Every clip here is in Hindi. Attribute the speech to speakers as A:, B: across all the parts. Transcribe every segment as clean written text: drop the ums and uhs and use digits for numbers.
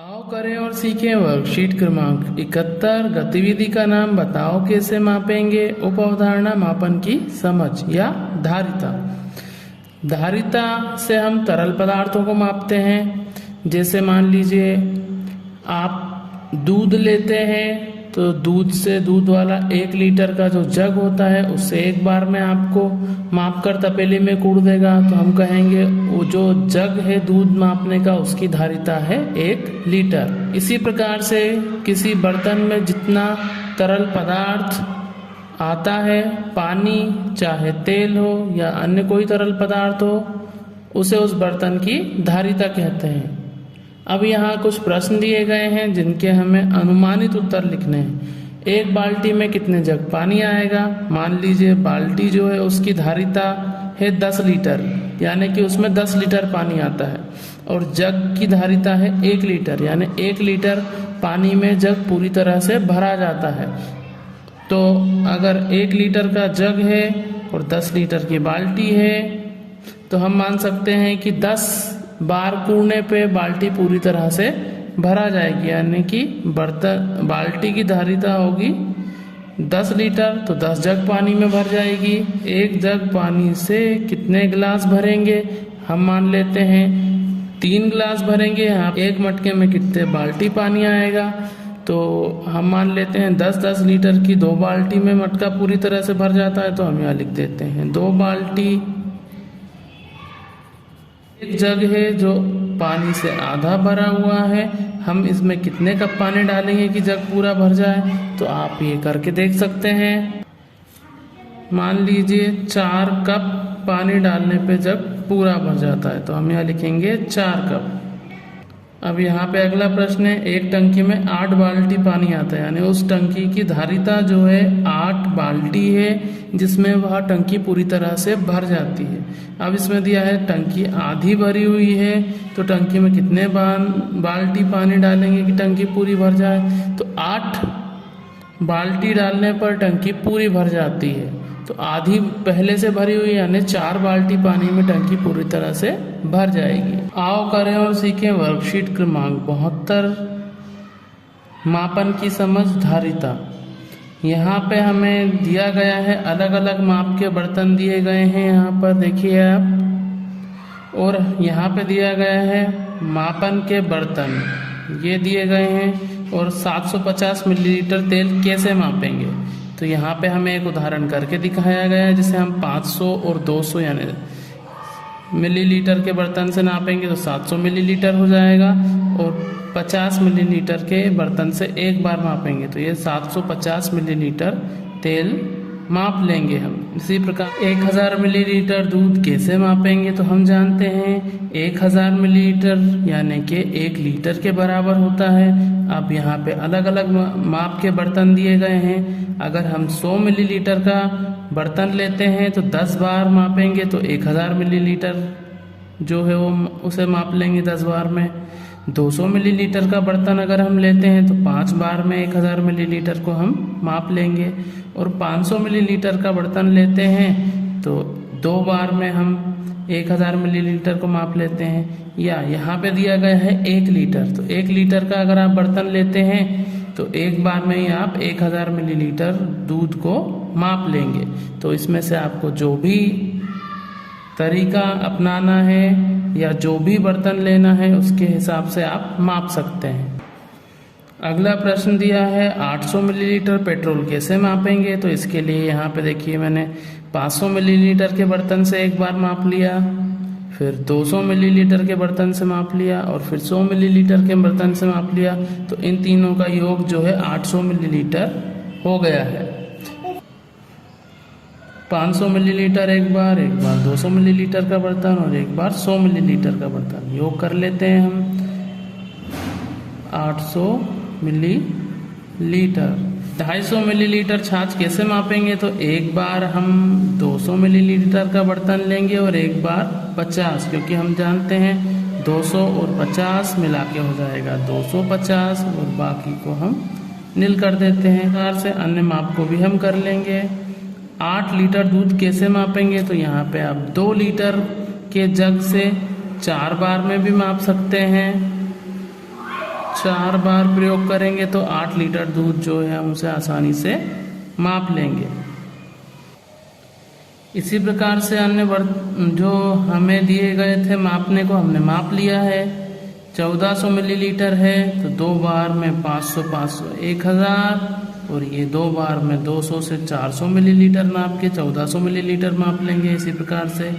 A: आओ करें और सीखें वर्कशीट क्रमांक 71। गतिविधि का नाम बताओ कैसे मापेंगे। उप अवधारणा मापन की समझ या धारिता। धारिता से हम तरल पदार्थों को मापते हैं। जैसे मान लीजिए आप दूध लेते हैं तो दूध से दूध वाला 1 लीटर का जो जग होता है उससे एक बार में आपको माप कर तपेली में कूड़ देगा, तो हम कहेंगे वो जो जग है दूध मापने का उसकी धारिता है 1 लीटर। इसी प्रकार से किसी बर्तन में जितना तरल पदार्थ आता है, पानी चाहे तेल हो या अन्य कोई तरल पदार्थ हो, उसे उस बर्तन की धारिता कहते हैं। अब यहाँ कुछ प्रश्न दिए गए हैं जिनके हमें अनुमानित उत्तर लिखने हैं। एक बाल्टी में कितने जग पानी आएगा। मान लीजिए बाल्टी जो है उसकी धारिता है 10 लीटर, यानी कि उसमें 10 लीटर पानी आता है, और जग की धारिता है 1 लीटर, यानी 1 लीटर पानी में जग पूरी तरह से भरा जाता है। तो अगर 1 लीटर का जग है और 10 लीटर की बाल्टी है तो हम मान सकते हैं कि 10 बार कूड़ने पे बाल्टी पूरी तरह से भरा जाएगी, यानी कि बाल्टी की धारिता होगी 10 लीटर, तो 10 जग पानी में भर जाएगी। 1 जग पानी से कितने गिलास भरेंगे, हम मान लेते हैं 3 गिलास भरेंगे। यहाँ 1 मटके में कितने बाल्टी पानी आएगा, तो हम मान लेते हैं 10-10 लीटर की 2 बाल्टी में मटका पूरी तरह से भर जाता है, तो हम यहाँ लिख देते हैं 2 बाल्टी। एक जग है जो पानी से आधा भरा हुआ है, हम इसमें कितने कप पानी डालेंगे कि जग पूरा भर जाए, तो आप ये करके देख सकते हैं। मान लीजिए 4 कप पानी डालने पे जग पूरा भर जाता है, तो हम यहाँ लिखेंगे 4 कप। अब यहाँ पे अगला प्रश्न है, एक टंकी में 8 बाल्टी पानी आता है, यानी उस टंकी की धारिता जो है 8 बाल्टी है, जिसमें वह टंकी पूरी तरह से भर जाती है। अब इसमें दिया है टंकी आधी भरी हुई है, तो टंकी में कितने बाल्टी पानी डालेंगे कि टंकी पूरी भर जाए, तो 8 बाल्टी डालने पर टंकी पूरी भर जाती है। तो आधी पहले से भरी हुई, यानी 4 बाल्टी पानी में टंकी पूरी तरह से भर जाएगी। आओ करें और सीखें वर्कशीट क्रमांक 72। मापन की समझ धारिता। यहाँ पे हमें दिया गया है अलग अलग माप के बर्तन दिए गए हैं, यहाँ पर देखिए आप, और यहाँ पे दिया गया है मापन के बर्तन ये दिए गए हैं, और 750 मिलीलीटर तेल कैसे मापेंगे। तो यहाँ पे हमें एक उदाहरण करके दिखाया गया है, जिसे हम 500 और 200 यानी मिलीलीटर के बर्तन से नापेंगे तो 700 मिलीलीटर हो जाएगा, और 50 मिलीलीटर के बर्तन से एक बार मापेंगे तो ये 750 मिलीलीटर तेल माप लेंगे हम। इसी प्रकार 1000 मिलीलीटर दूध कैसे मापेंगे, तो हम जानते हैं 1000 मिलीलीटर यानी कि 1 लीटर के बराबर होता है। अब यहाँ पे अलग अलग माप के बर्तन दिए गए हैं। अगर हम 100 मिलीलीटर का बर्तन लेते हैं तो 10 बार मापेंगे तो 1000 मिलीलीटर जो है वो उसे माप लेंगे 10 बार में। 200 मिलीलीटर का बर्तन अगर हम लेते हैं तो 5 बार में 1000 मिलीलीटर को हम माप लेंगे, और 500 मिलीलीटर का बर्तन लेते हैं तो 2 बार में हम 1000 मिलीलीटर को माप लेते हैं। या यहाँ पे दिया गया है 1 लीटर, तो 1 लीटर का अगर आप बर्तन लेते हैं तो एक बार में ही आप 1000 मिलीलीटर दूध को माप लेंगे। तो इसमें से आपको जो भी तरीका अपनाना है या जो भी बर्तन लेना है उसके हिसाब से आप माप सकते हैं। अगला प्रश्न दिया है 800 मिलीलीटर पेट्रोल कैसे मापेंगे। तो इसके लिए यहाँ पे देखिए मैंने 500 मिलीलीटर के बर्तन से एक बार माप लिया, फिर 200 मिलीलीटर के बर्तन से माप लिया, और फिर 100 मिलीलीटर के बर्तन से माप लिया। तो इन तीनों का योग जो है 800 मिलीलीटर हो गया है। 500 मिलीलीटर एक बार 200 मिलीलीटर का बर्तन और एक बार 100 मिलीलीटर का बर्तन, योग कर लेते हैं हम 800 मिलीलीटर। 250 मिलीलीटर छाछ कैसे मापेंगे, तो एक बार हम 200 मिलीलीटर का बर्तन लेंगे और एक बार 50, क्योंकि हम जानते हैं 200 और 50 मिला के हो जाएगा 250, और बाकी को हम नील कर देते हैं। इस प्रकार से अन्य माप को भी हम कर लेंगे। 8 लीटर दूध कैसे मापेंगे, तो यहाँ पे आप 2 लीटर के जग से 4 बार में भी माप सकते हैं। 4 बार प्रयोग करेंगे तो 8 लीटर दूध जो है हम उसे आसानी से माप लेंगे। इसी प्रकार से अन्य जो हमें दिए गए थे मापने को हमने माप लिया है। 1400 मिलीलीटर है तो 2 बार में 500 500 1000 और ये 2 बार में 200 से 400 मिलीलीटर नाप के 1400 मिलीलीटर माप लेंगे। इसी प्रकार से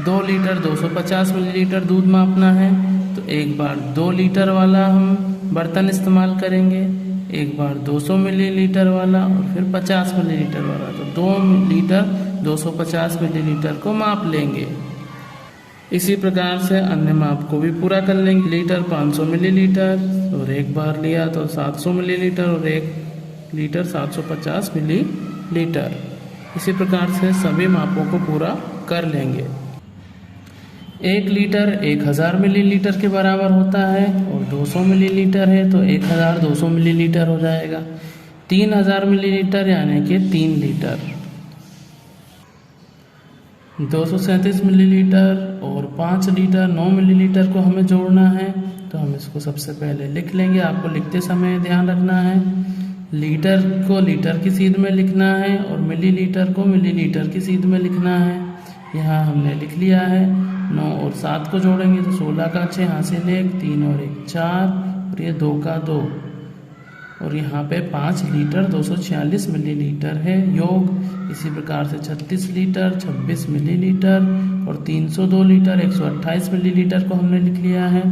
A: 2 लीटर 250 मिलीलीटर दूध मापना है तो एक बार 2 लीटर वाला हम बर्तन इस्तेमाल करेंगे, एक बार 200 मिलीलीटर वाला और फिर 50 मिलीलीटर वाला, तो 2 लीटर 250 मिलीलीटर को माप लेंगे। इसी प्रकार से अन्य माप को भी पूरा कर लेंगे। लीटर 500 मिलीलीटर और एक बार लिया तो 700 मिलीलीटर और 1 लीटर 750 मिलीलीटर। इसी प्रकार से सभी मापों को पूरा कर लेंगे। 1 लीटर 1000 मिलीलीटर के बराबर होता है और 200 मिलीलीटर है तो 1200 मिलीलीटर हो जाएगा। 3000 मिलीलीटर यानी कि 3 लीटर। 237 मिलीलीटर और 5 लीटर 9 मिलीलीटर को हमें जोड़ना है तो हम इसको सबसे पहले लिख लेंगे। आपको लिखते समय ध्यान रखना है, लीटर को लीटर की सीध में लिखना है और मिलीलीटर को मिलीलीटर की सीध में लिखना है। यहाँ हमने लिख लिया है। 9 और 7 को जोड़ेंगे तो 16 का 6 हासिल 1, 3 और 1 4 और ये 2 का 2 और यहाँ पे 5 लीटर 246 मिलीलीटर है योग। इसी प्रकार से 36 लीटर 26 मिलीलीटर और 302 लीटर 128 मिलीलीटर को हमने लिख लिया है।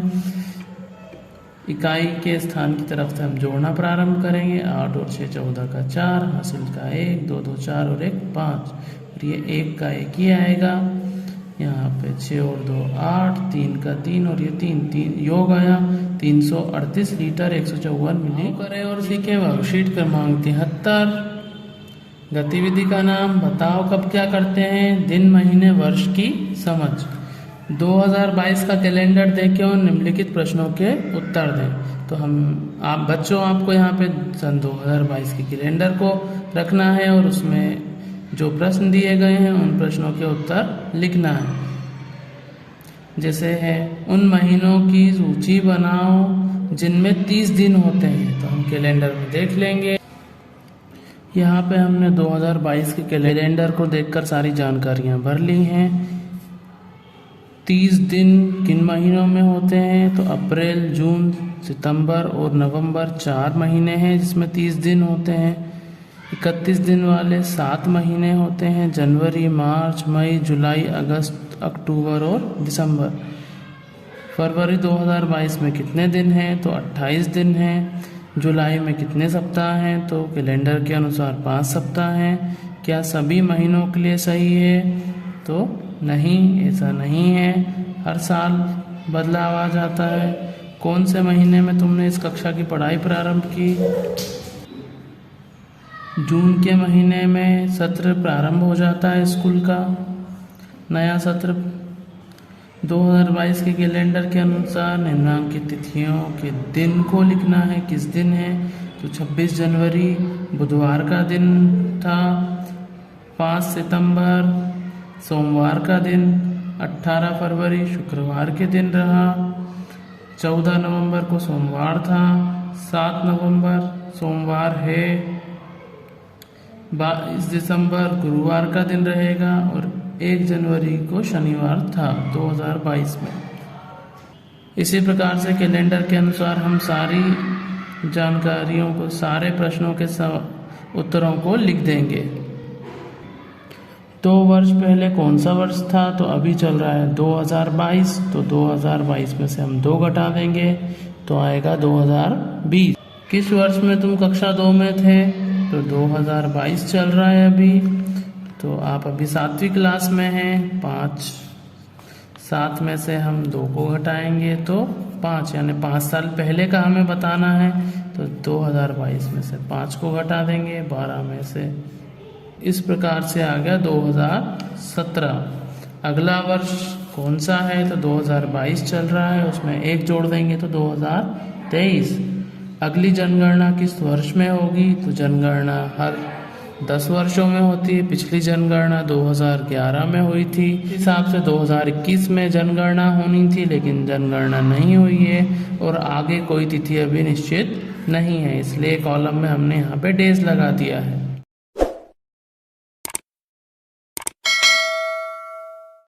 A: इकाई के स्थान की तरफ से हम जोड़ना प्रारंभ करेंगे। 8 और 6 14 का 4 हासिल का 1, 2 2 4 और 1 5 और ये 1 का 1 ही आएगा। यहाँ पे 6 और 2 8, 3 का 3 और ये 3 योग आया 338 लीटर 154 मिली। करें और सीखें वर्कशीट क्रमांक 73। गतिविधि का नाम बताओ कब क्या करते हैं, दिन महीने वर्ष की समझ। 2022 का कैलेंडर देखें और निम्नलिखित प्रश्नों के उत्तर दें। तो आप बच्चों आपको यहाँ पे सन 2022 के कैलेंडर को रखना है और उसमें जो प्रश्न दिए गए हैं उन प्रश्नों के उत्तर लिखना है। जैसे है उन महीनों की सूची बनाओ जिनमें 30 दिन होते हैं, तो हम कैलेंडर में देख लेंगे। यहाँ पे हमने 2022 के कैलेंडर को देखकर सारी जानकारियाँ भर ली हैं। 30 दिन किन महीनों में होते हैं, तो अप्रैल जून सितंबर और नवंबर 4 महीने हैं जिसमें 30 दिन होते हैं। 31 दिन वाले 7 महीने होते हैं, जनवरी मार्च मई जुलाई अगस्त अक्टूबर और दिसंबर। फरवरी 2022 में कितने दिन हैं, तो 28 दिन हैं। जुलाई में कितने सप्ताह हैं, तो कैलेंडर के अनुसार 5 सप्ताह हैं। क्या सभी महीनों के लिए सही है, तो नहीं, ऐसा नहीं है, हर साल बदलाव आ जाता है। कौन से महीने में तुमने इस कक्षा की पढ़ाई प्रारंभ की, जून के महीने में सत्र प्रारंभ हो जाता है स्कूल का नया सत्र। 2022 के कैलेंडर के अनुसार निम्नलिखित तिथियों के दिन को लिखना है, किस दिन है, तो 26 जनवरी बुधवार का दिन था, 5 सितंबर सोमवार का दिन, 18 फरवरी शुक्रवार के दिन रहा, 14 नवंबर को सोमवार था, 7 नवंबर सोमवार है, 22 दिसंबर गुरुवार का दिन रहेगा और 1 जनवरी को शनिवार था 2022 में। इसी प्रकार से कैलेंडर के अनुसार हम सारी जानकारियों को, सारे प्रश्नों के उत्तरों को लिख देंगे। 2 वर्ष पहले कौन सा वर्ष था, तो अभी चल रहा है 2022, तो 2022 में से हम 2 घटा देंगे तो आएगा 2020। किस वर्ष में तुम कक्षा 2 में थे, तो 2022 चल रहा है अभी, तो आप अभी 7वीं क्लास में हैं। 7 में से हम 2 को घटाएंगे तो 5, यानी 5 साल पहले का हमें बताना है, तो 2022 में से 5 को घटा देंगे 12 में से। इस प्रकार से आ गया 2017। अगला वर्ष कौन सा है, तो 2022 चल रहा है, उसमें 1 जोड़ देंगे तो 2023। अगली जनगणना किस वर्ष में होगी, तो जनगणना हर 10 वर्षों में होती है। पिछली जनगणना 2011 में हुई थी। इस हिसाब से 2021 में जनगणना होनी थी, लेकिन जनगणना नहीं हुई है और आगे कोई तिथि अभी निश्चित नहीं है, इसलिए कॉलम में हमने यहाँ पे डेज लगा दिया है।